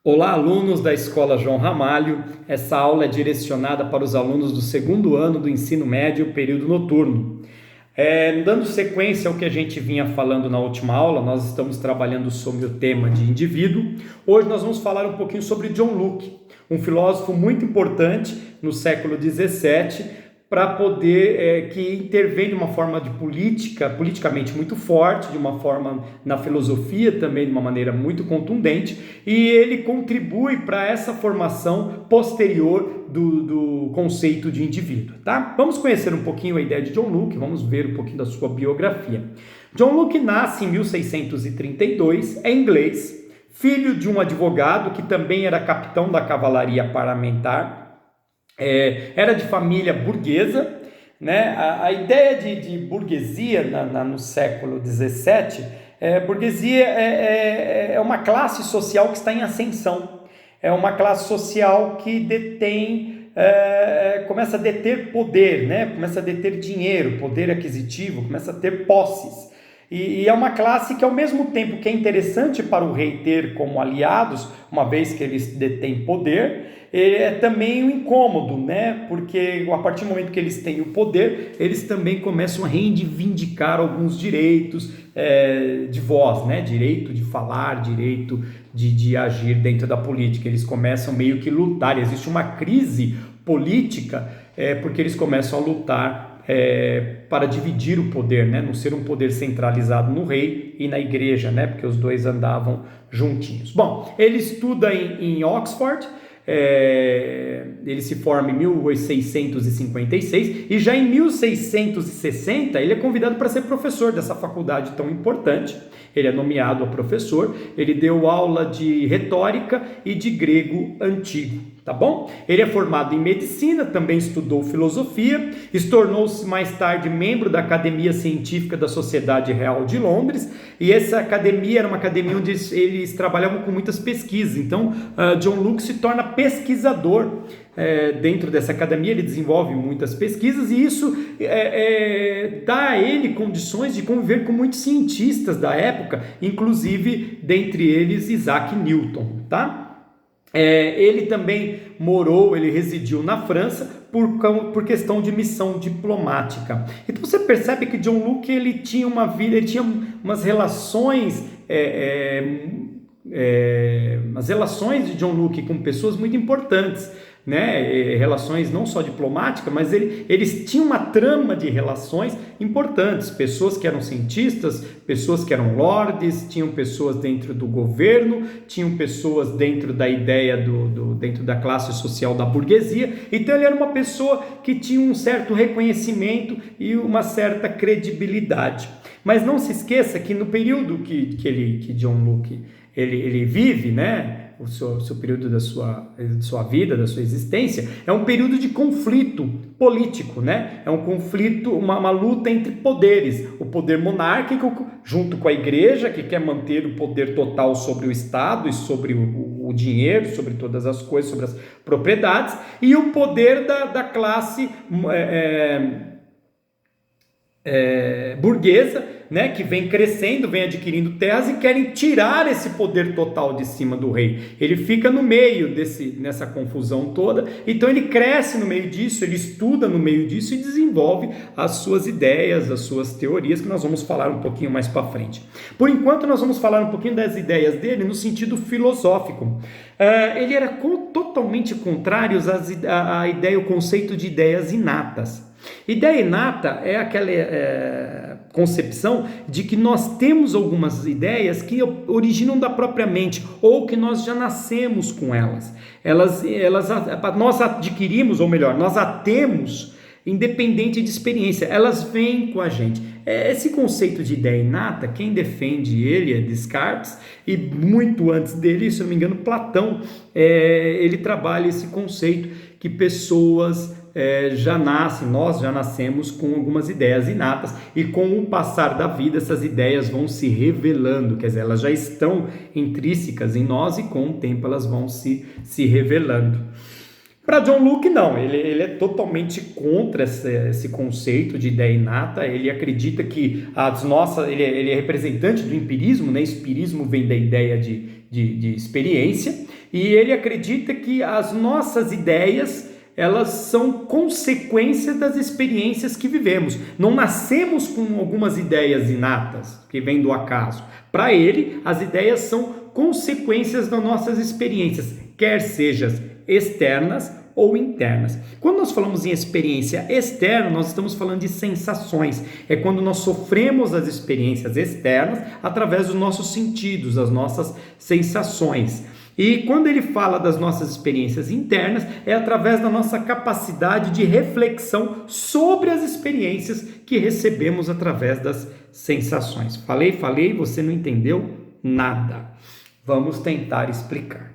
Olá, alunos da Escola João Ramalho. Essa aula é direcionada para os alunos do segundo ano do ensino médio, período noturno. Dando sequência ao que a gente vinha falando na última aula, nós estamos trabalhando sobre o tema de indivíduo. Hoje nós vamos falar um pouquinho sobre John Locke, um filósofo muito importante no século XVII, para poder, que intervém de uma forma de politicamente muito forte, de uma forma na filosofia também de uma maneira muito contundente, e ele contribui para essa formação posterior do conceito de indivíduo, tá? Vamos conhecer um pouquinho a ideia de John Locke, vamos ver um pouquinho da sua biografia. John Locke nasce em 1632, é inglês, filho de um advogado que também era capitão da cavalaria parlamentar. Era de família burguesa, né? A ideia de burguesia no século XVII, burguesia é uma classe social que está em ascensão, é uma classe social que começa a deter poder, né? Começa a deter dinheiro, poder aquisitivo, começa a ter posses. E é uma classe que, ao mesmo tempo que é interessante para o rei ter como aliados, uma vez que eles detêm poder, é também um incômodo, né? Porque a partir do momento que eles têm o poder, eles também começam a reivindicar alguns direitos de voz, né? Direito de falar, direito de agir dentro da política. Eles começam meio que lutar, existe uma crise política porque eles começam a lutar para dividir o poder, né? Não ser um poder centralizado no rei e na igreja, né? Porque os dois andavam juntinhos. Bom, ele estuda em Oxford, ele se forma em 1656 e já em 1660 ele é convidado para ser professor dessa faculdade tão importante. Ele é nomeado a professor, ele deu aula de retórica e de grego antigo, tá bom? Ele é formado em medicina, também estudou filosofia, tornou-se mais tarde membro da Academia Científica da Sociedade Real de Londres, e essa academia era uma academia onde eles trabalhavam com muitas pesquisas. Então, John Locke se torna pesquisador dentro dessa academia, ele desenvolve muitas pesquisas, e isso dá a ele condições de conviver com muitos cientistas da época, inclusive dentre eles Isaac Newton, tá? Ele também ele residiu na França por questão de missão diplomática. Então você percebe que John Locke ele tinha uma vida, ele tinha umas relações de John Locke com pessoas muito importantes, né? Relações não só diplomáticas, mas eles tinham uma trama de relações importantes, pessoas que eram cientistas, pessoas que eram lords, tinham pessoas dentro do governo, tinham pessoas dentro da ideia dentro da classe social da burguesia. Então ele era uma pessoa que tinha um certo reconhecimento e uma certa credibilidade. Mas não se esqueça que no período que John Locke ele vive, né, o seu período da sua vida, da sua existência, é um período de conflito político, né? É um conflito, uma luta entre poderes, o poder monárquico junto com a igreja, que quer manter o poder total sobre o Estado e sobre o dinheiro, sobre todas as coisas, sobre as propriedades, e o poder da classe burguesa, né, que vem crescendo, vem adquirindo terras e querem tirar esse poder total de cima do rei. Ele fica no meio nessa confusão toda, então ele cresce no meio disso, ele estuda no meio disso e desenvolve as suas ideias, as suas teorias, que nós vamos falar um pouquinho mais para frente. Por enquanto nós vamos falar um pouquinho das ideias dele no sentido filosófico. Ele era totalmente contrário à ideia, o conceito de ideias inatas. Ideia inata é aquela concepção de que nós temos algumas ideias que originam da própria mente ou que nós já nascemos com elas. Nós adquirimos, ou melhor, nós a temos independente de experiência, elas vêm com a gente. Esse conceito de ideia inata, quem defende ele é Descartes, e muito antes dele, se não me engano, Platão, ele trabalha esse conceito que pessoas nós já nascemos com algumas ideias inatas, e com o passar da vida essas ideias vão se revelando, quer dizer, elas já estão intrínsecas em nós e com o tempo elas vão se revelando. Para John Locke, não, ele é totalmente contra esse conceito de ideia inata. Ele acredita que ele é representante do empirismo, né? Empirismo vem da ideia de experiência, e ele acredita que as nossas ideias, elas são consequências das experiências que vivemos. Não nascemos com algumas ideias inatas, que vêm do acaso. Para ele, as ideias são consequências das nossas experiências, quer sejam externas ou internas. Quando nós falamos em experiência externa, nós estamos falando de sensações. É quando nós sofremos as experiências externas através dos nossos sentidos, das nossas sensações. E quando ele fala das nossas experiências internas, é através da nossa capacidade de reflexão sobre as experiências que recebemos através das sensações. Falei, você não entendeu nada. Vamos tentar explicar.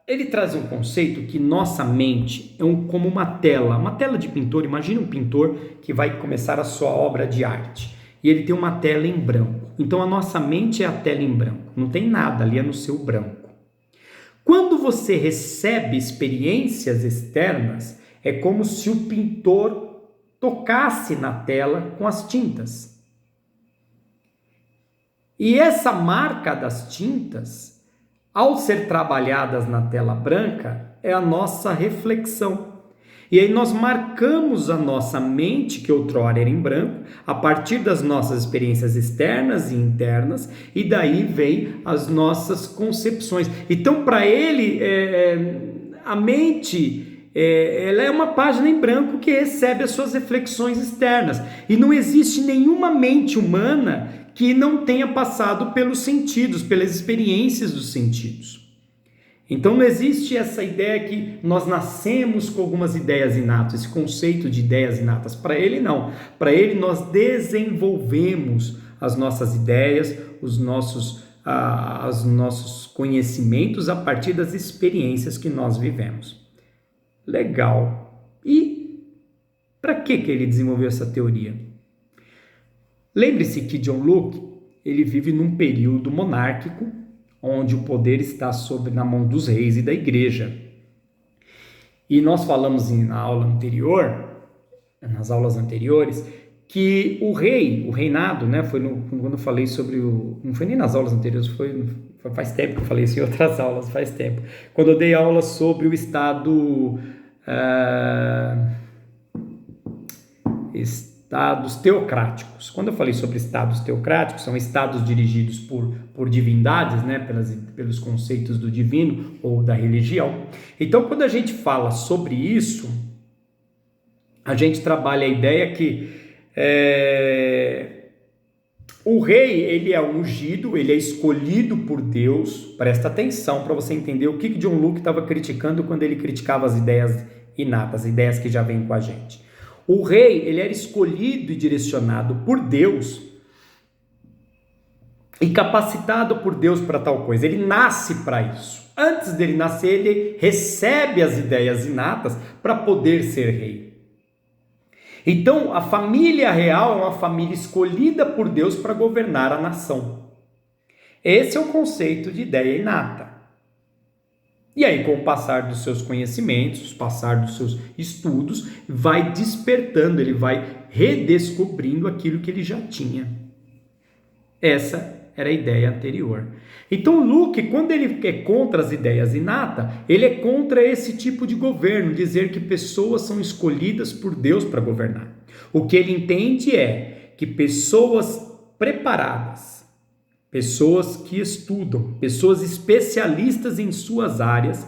Ele traz um conceito que nossa mente é como uma tela de pintor. Imagine um pintor que vai começar a sua obra de arte e ele tem uma tela em branco. Então a nossa mente é a tela em branco, não tem nada ali, é no seu branco. Quando você recebe experiências externas, é como se o pintor tocasse na tela com as tintas. E essa marca das tintas, ao ser trabalhadas na tela branca, é a nossa reflexão. E aí nós marcamos a nossa mente, que outrora era em branco, a partir das nossas experiências externas e internas, e daí vem as nossas concepções. Então, para ele, a mente, ela é uma página em branco que recebe as suas reflexões externas. E não existe nenhuma mente humana que não tenha passado pelos sentidos, pelas experiências dos sentidos. Então não existe essa ideia que nós nascemos com algumas ideias inatas, esse conceito de ideias inatas. Para ele não. Para ele nós desenvolvemos as nossas ideias, os nossos conhecimentos a partir das experiências que nós vivemos. Legal. E para que ele desenvolveu essa teoria? Lembre-se que John Locke, ele vive num período monárquico, onde o poder está na mão dos reis e da igreja. E nós falamos nas aulas anteriores, que o reinado, né, quando eu falei sobre não foi nem nas aulas anteriores, faz tempo que eu falei isso em outras aulas, faz tempo. Quando eu dei aula sobre o estados teocráticos. Quando eu falei sobre estados teocráticos, são estados dirigidos por divindades, né, pelos conceitos do divino ou da religião. Então, quando a gente fala sobre isso, a gente trabalha a ideia que o rei, ele é ungido, ele é escolhido por Deus. Presta atenção para você entender o que John Locke estava criticando quando ele criticava as ideias inatas, ideias que já vêm com a gente. O rei, ele era escolhido e direcionado por Deus e capacitado por Deus para tal coisa. Ele nasce para isso. Antes dele nascer, ele recebe as ideias inatas para poder ser rei. Então, a família real é uma família escolhida por Deus para governar a nação. Esse é o conceito de ideia inata. E aí, com o passar dos seus conhecimentos, o passar dos seus estudos, vai despertando, ele vai redescobrindo aquilo que ele já tinha. Essa era a ideia anterior. Então, Locke, quando ele é contra as ideias inatas, ele é contra esse tipo de governo, dizer que pessoas são escolhidas por Deus para governar. O que ele entende é que pessoas preparadas, pessoas que estudam, pessoas especialistas em suas áreas,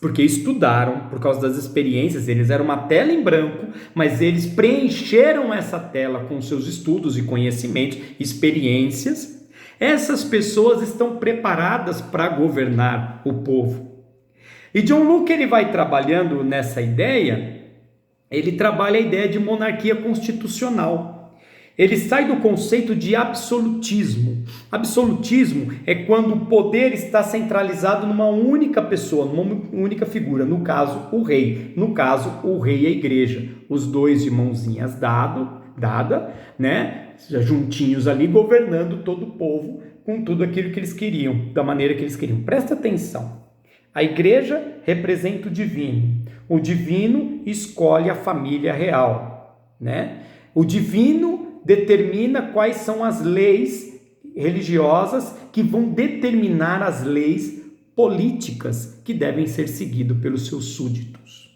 porque estudaram, por causa das experiências, eles eram uma tela em branco, mas eles preencheram essa tela com seus estudos e conhecimentos, experiências. Essas pessoas estão preparadas para governar o povo. E John Locke, ele vai trabalhando nessa ideia, ele trabalha a ideia de monarquia constitucional. Ele sai do conceito de absolutismo. Absolutismo é quando o poder está centralizado numa única pessoa, numa única figura, no caso, o rei. No caso, o rei e a igreja. Os dois de mãozinhas dada, né? Juntinhos ali, governando todo o povo com tudo aquilo que eles queriam, da maneira que eles queriam. Presta atenção. A igreja representa o divino escolhe a família real, né? O divino determina quais são as leis religiosas que vão determinar as leis políticas que devem ser seguidas pelos seus súditos.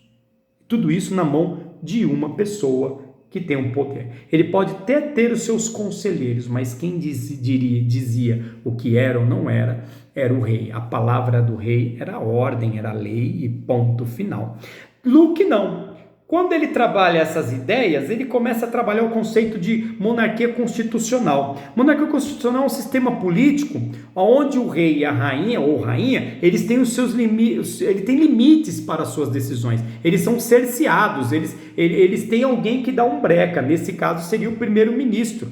Tudo isso na mão de uma pessoa que tem um poder. Ele pode até ter os seus conselheiros, mas quem dizia o que era ou não era, era o rei. A palavra do rei era a ordem, era a lei e ponto final. Luke não. Quando ele trabalha essas ideias, ele começa a trabalhar o conceito de monarquia constitucional. Monarquia constitucional é um sistema político onde o rei e a rainha, ou rainha, eles têm os seus limites, ele tem limites para as suas decisões. Eles são cerceados, eles têm alguém que dá um breca. Nesse caso seria o primeiro-ministro,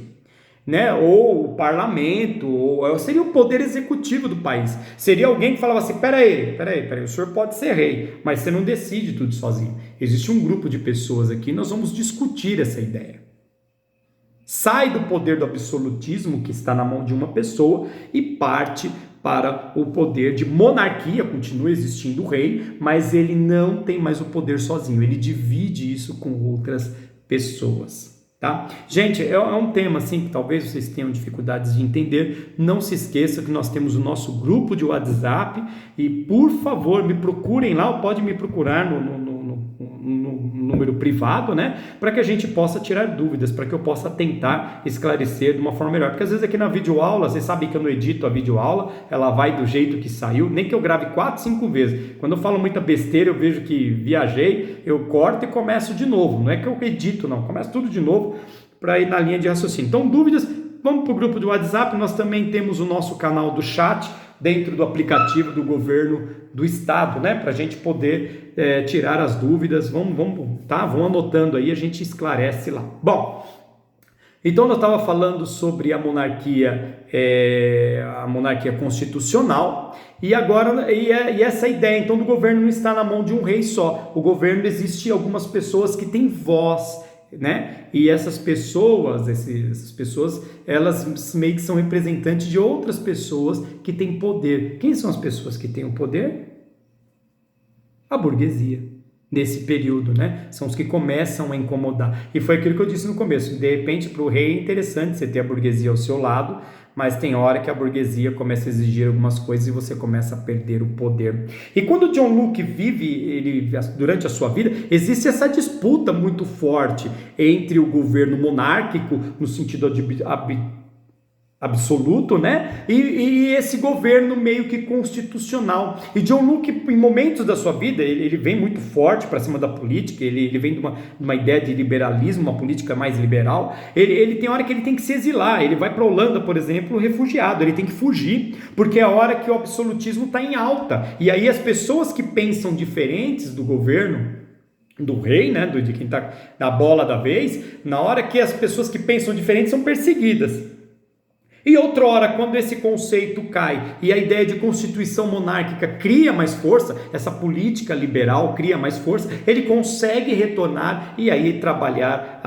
né? Ou o parlamento, ou seria o poder executivo do país. Seria alguém que falava assim, peraí, o senhor pode ser rei, mas você não decide tudo sozinho. Existe um grupo de pessoas aqui, nós vamos discutir essa ideia. Sai do poder do absolutismo, que está na mão de uma pessoa, e parte para o poder de monarquia. Continua existindo o rei, mas ele não tem mais o poder sozinho, ele divide isso com outras pessoas. Tá? Gente, é um tema assim que talvez vocês tenham dificuldades de entender. Não se esqueça que nós temos o nosso grupo de WhatsApp e, por favor, me procurem lá, ou pode me procurar no número privado, né? Para que a gente possa tirar dúvidas, para que eu possa tentar esclarecer de uma forma melhor. Porque às vezes aqui na videoaula, vocês sabem que eu não edito a videoaula, ela vai do jeito que saiu, nem que eu grave 4, 5 vezes. Quando eu falo muita besteira, eu vejo que viajei, eu corto e começo de novo. Não é que eu edito, não. Começo tudo de novo para ir na linha de raciocínio. Então, dúvidas, vamos para o grupo do WhatsApp. Nós também temos o nosso canal do chat dentro do aplicativo do governo do estado, né? Para a gente poder tirar as dúvidas. Vamos anotando aí, a gente esclarece lá. Bom, então eu estava falando sobre a monarquia constitucional e agora e essa ideia então do governo não está na mão de um rei só. O governo existe algumas pessoas que têm voz, né? E essas pessoas, elas meio que são representantes de outras pessoas que têm poder. Quem são as pessoas que têm o poder? A burguesia, nesse período, né? São os que começam a incomodar. E foi aquilo que eu disse no começo. De repente, para o rei é interessante você ter a burguesia ao seu lado, mas tem hora que a burguesia começa a exigir algumas coisas e você começa a perder o poder. E quando John Locke vive, durante a sua vida, existe essa disputa muito forte entre o governo monárquico, no sentido absoluto, né? E esse governo meio que constitucional. E John Locke, em momentos da sua vida, ele vem muito forte para cima da política, ele vem de uma ideia de liberalismo, uma política mais liberal. Ele tem hora que ele tem que se exilar, ele vai para a Holanda, por exemplo, refugiado, ele tem que fugir, porque é a hora que o absolutismo está em alta. E aí as pessoas que pensam diferentes do governo, do rei, né, de quem está na bola da vez, na hora que as pessoas que pensam diferente são perseguidas. E outra hora, quando esse conceito cai e a ideia de constituição monárquica cria mais força, essa política liberal cria mais força, ele consegue retornar e aí trabalhar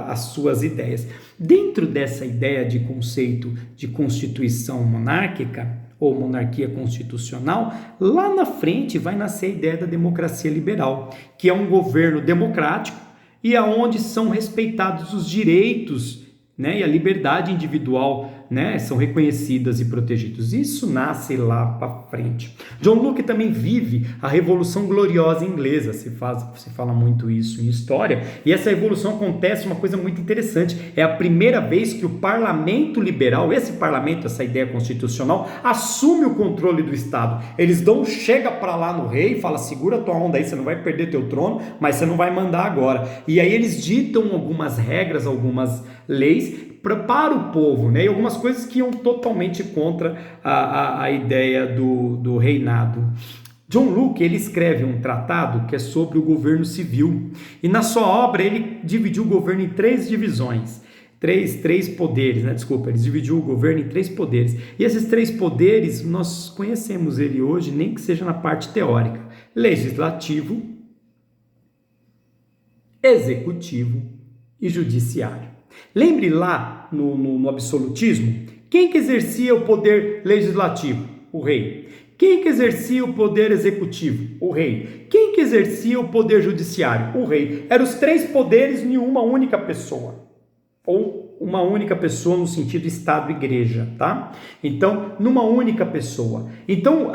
as suas ideias. Dentro dessa ideia de conceito de constituição monárquica ou monarquia constitucional, lá na frente vai nascer a ideia da democracia liberal, que é um governo democrático e aonde são respeitados os direitos, né, e a liberdade individual, né, são reconhecidas e protegidos. Isso nasce lá para frente. John Locke também vive a Revolução Gloriosa Inglesa, se fala muito isso em história, e essa revolução acontece uma coisa muito interessante, é a primeira vez que o parlamento liberal, essa ideia constitucional, assume o controle do Estado. Eles chega para lá no rei e fala, segura tua onda aí, você não vai perder teu trono, mas você não vai mandar agora. E aí eles ditam algumas regras, algumas leis para o povo, né? E algumas coisas que iam totalmente contra a ideia do reinado. John Locke, ele escreve um tratado que é sobre o governo civil, e na sua obra ele dividiu o governo em 3 divisões, três poderes, né? Desculpa, ele dividiu o governo em 3 poderes, e esses 3 poderes, nós conhecemos ele hoje, nem que seja na parte teórica: legislativo, executivo e judiciário. Lembre lá no absolutismo, quem que exercia o poder legislativo? O rei. Quem que exercia o poder executivo? O rei. Quem que exercia o poder judiciário? O rei. Eram os 3 poderes em uma única pessoa. Ou uma única pessoa no sentido Estado e Igreja, tá? Então, numa única pessoa. Então,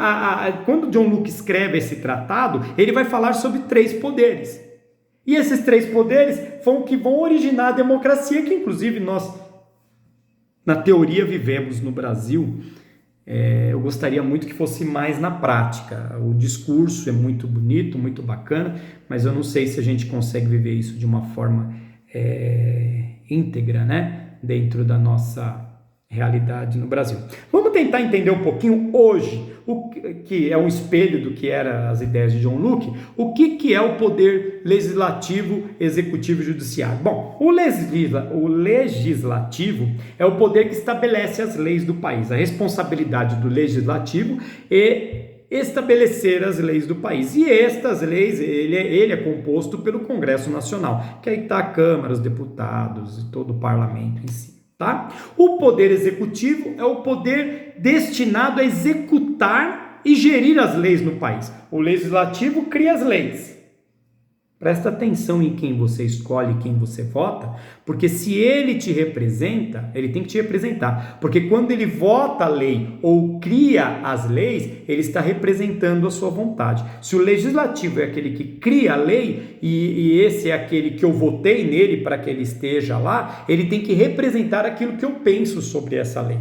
quando John Locke escreve esse tratado, ele vai falar sobre 3 poderes. E esses 3 poderes vão originar a democracia, que inclusive nós, na teoria, vivemos no Brasil. Eu gostaria muito que fosse mais na prática. O discurso é muito bonito, muito bacana, mas eu não sei se a gente consegue viver isso de uma forma íntegra, né? Dentro da nossa realidade no Brasil. Vamos tentar entender um pouquinho hoje, o que é um espelho do que eram as ideias de John Locke, o que é o poder legislativo, executivo e judiciário. Bom, o legislativo é o poder que estabelece as leis do país. A responsabilidade do legislativo é estabelecer as leis do país. E estas leis, ele é composto pelo Congresso Nacional, que aí está a Câmara, os deputados e todo o parlamento em si. Tá? O poder executivo é o poder destinado a executar e gerir as leis no país. O legislativo cria as leis. Presta atenção em quem você escolhe, quem você vota, porque se ele te representa, ele tem que te representar. Porque quando ele vota a lei ou cria as leis, ele está representando a sua vontade. Se o legislativo é aquele que cria a lei e esse é aquele que eu votei nele para que ele esteja lá, ele tem que representar aquilo que eu penso sobre essa lei.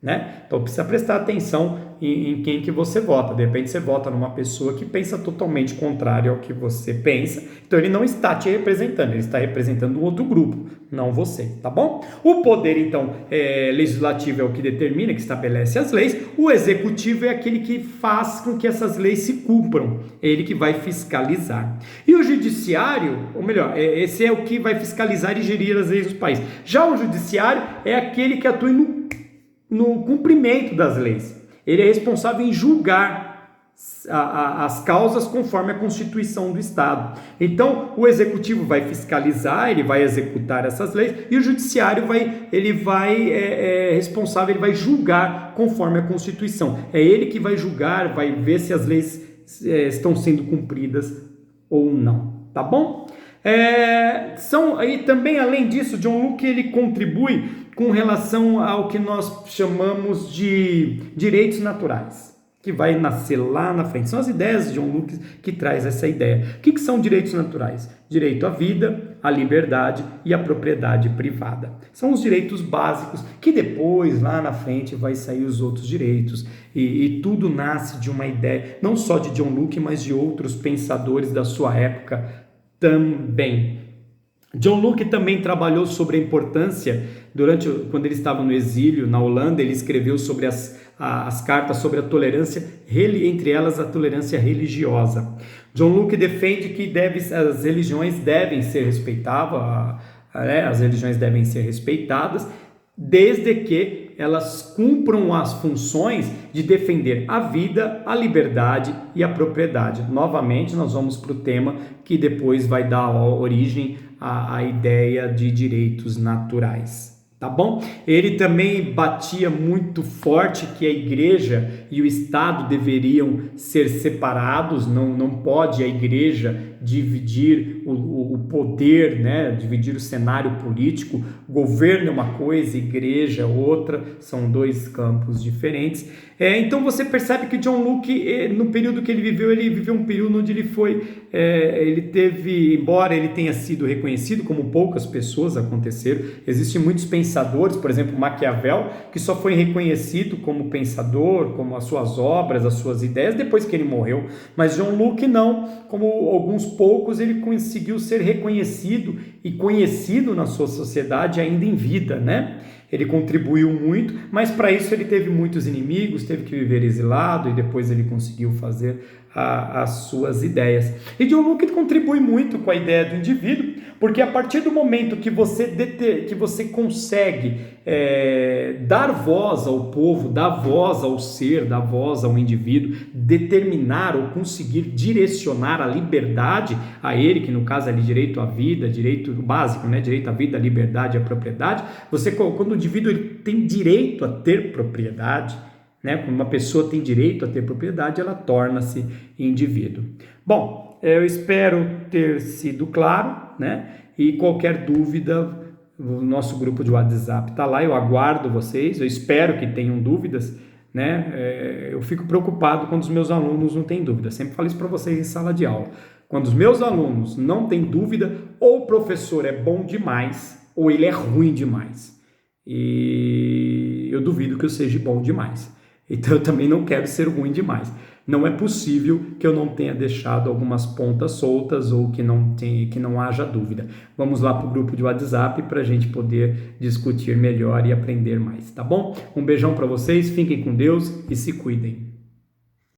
Né? Então precisa prestar atenção em quem que você vota. De repente você vota numa pessoa que pensa totalmente contrário ao que você pensa, então ele não está te representando, ele está representando um outro grupo, não você, tá bom? O poder então legislativo é o que determina, que estabelece as leis. O executivo é aquele que faz com que essas leis se cumpram, é ele que vai fiscalizar. E o judiciário, ou melhor, esse é o que vai fiscalizar e gerir as leis do país. Já o judiciário é aquele que atua no cumprimento das leis. Ele é responsável em julgar as causas conforme a Constituição do Estado. Então, o executivo vai fiscalizar, ele vai executar essas leis, e o judiciário responsável, ele vai julgar conforme a Constituição. É ele que vai julgar, vai ver se as leis estão sendo cumpridas ou não, tá bom? E também, além disso, John Locke ele contribui com relação ao que nós chamamos de direitos naturais, que vai nascer lá na frente. São as ideias de John Locke que traz essa ideia. O que são direitos naturais? Direito à vida, à liberdade e à propriedade privada. São os direitos básicos que depois, lá na frente, vai sair os outros direitos. E tudo nasce de uma ideia, não só de John Locke, mas de outros pensadores da sua época também. John Locke também trabalhou sobre a importância, quando ele estava no exílio na Holanda, ele escreveu sobre as cartas sobre a tolerância, entre elas a tolerância religiosa. John Locke defende que as religiões devem ser respeitadas, desde que elas cumpram as funções de defender a vida, a liberdade e a propriedade. Novamente, nós vamos para o tema que depois vai dar origem à ideia de direitos naturais. Tá bom? Ele também batia muito forte que a igreja e o Estado deveriam ser separados, não pode a igreja dividir o poder, né? Dividir o cenário político. Governo é uma coisa, igreja é outra, são 2 campos diferentes. Então você percebe que John Locke, no período que ele viveu um período onde ele teve, embora ele tenha sido reconhecido como poucas pessoas aconteceram, existem muitos pensadores, por exemplo, Maquiavel, que só foi reconhecido como pensador, como as suas obras, as suas ideias, depois que ele morreu, mas John Locke não, como alguns poucos, ele conseguiu ser reconhecido e conhecido na sua sociedade ainda em vida, né? Ele contribuiu muito, mas para isso ele teve muitos inimigos, teve que viver exilado e depois ele conseguiu fazer as suas ideias. E John Locke contribui muito com a ideia do indivíduo, porque a partir do momento que você consegue dar voz ao povo, dar voz ao ser, dar voz ao indivíduo, determinar ou conseguir direcionar a liberdade a ele, que no caso é direito à vida, direito básico, né? Direito à vida, à liberdade e à propriedade. Quando o indivíduo ele tem direito a ter propriedade, né? Quando uma pessoa tem direito a ter propriedade, ela torna-se indivíduo. Bom, eu espero ter sido claro, né? E qualquer dúvida, o nosso grupo de WhatsApp está lá, eu aguardo vocês, eu espero que tenham dúvidas, né? Eu fico preocupado quando os meus alunos não têm dúvida, sempre falo isso para vocês em sala de aula. Quando os meus alunos não têm dúvida, ou o professor é bom demais, ou ele é ruim demais. E eu duvido que eu seja bom demais. Então eu também não quero ser ruim demais. Não é possível que eu não tenha deixado algumas pontas soltas ou que não haja dúvida. Vamos lá para o grupo de WhatsApp para a gente poder discutir melhor e aprender mais, tá bom? Um beijão para vocês, fiquem com Deus e se cuidem.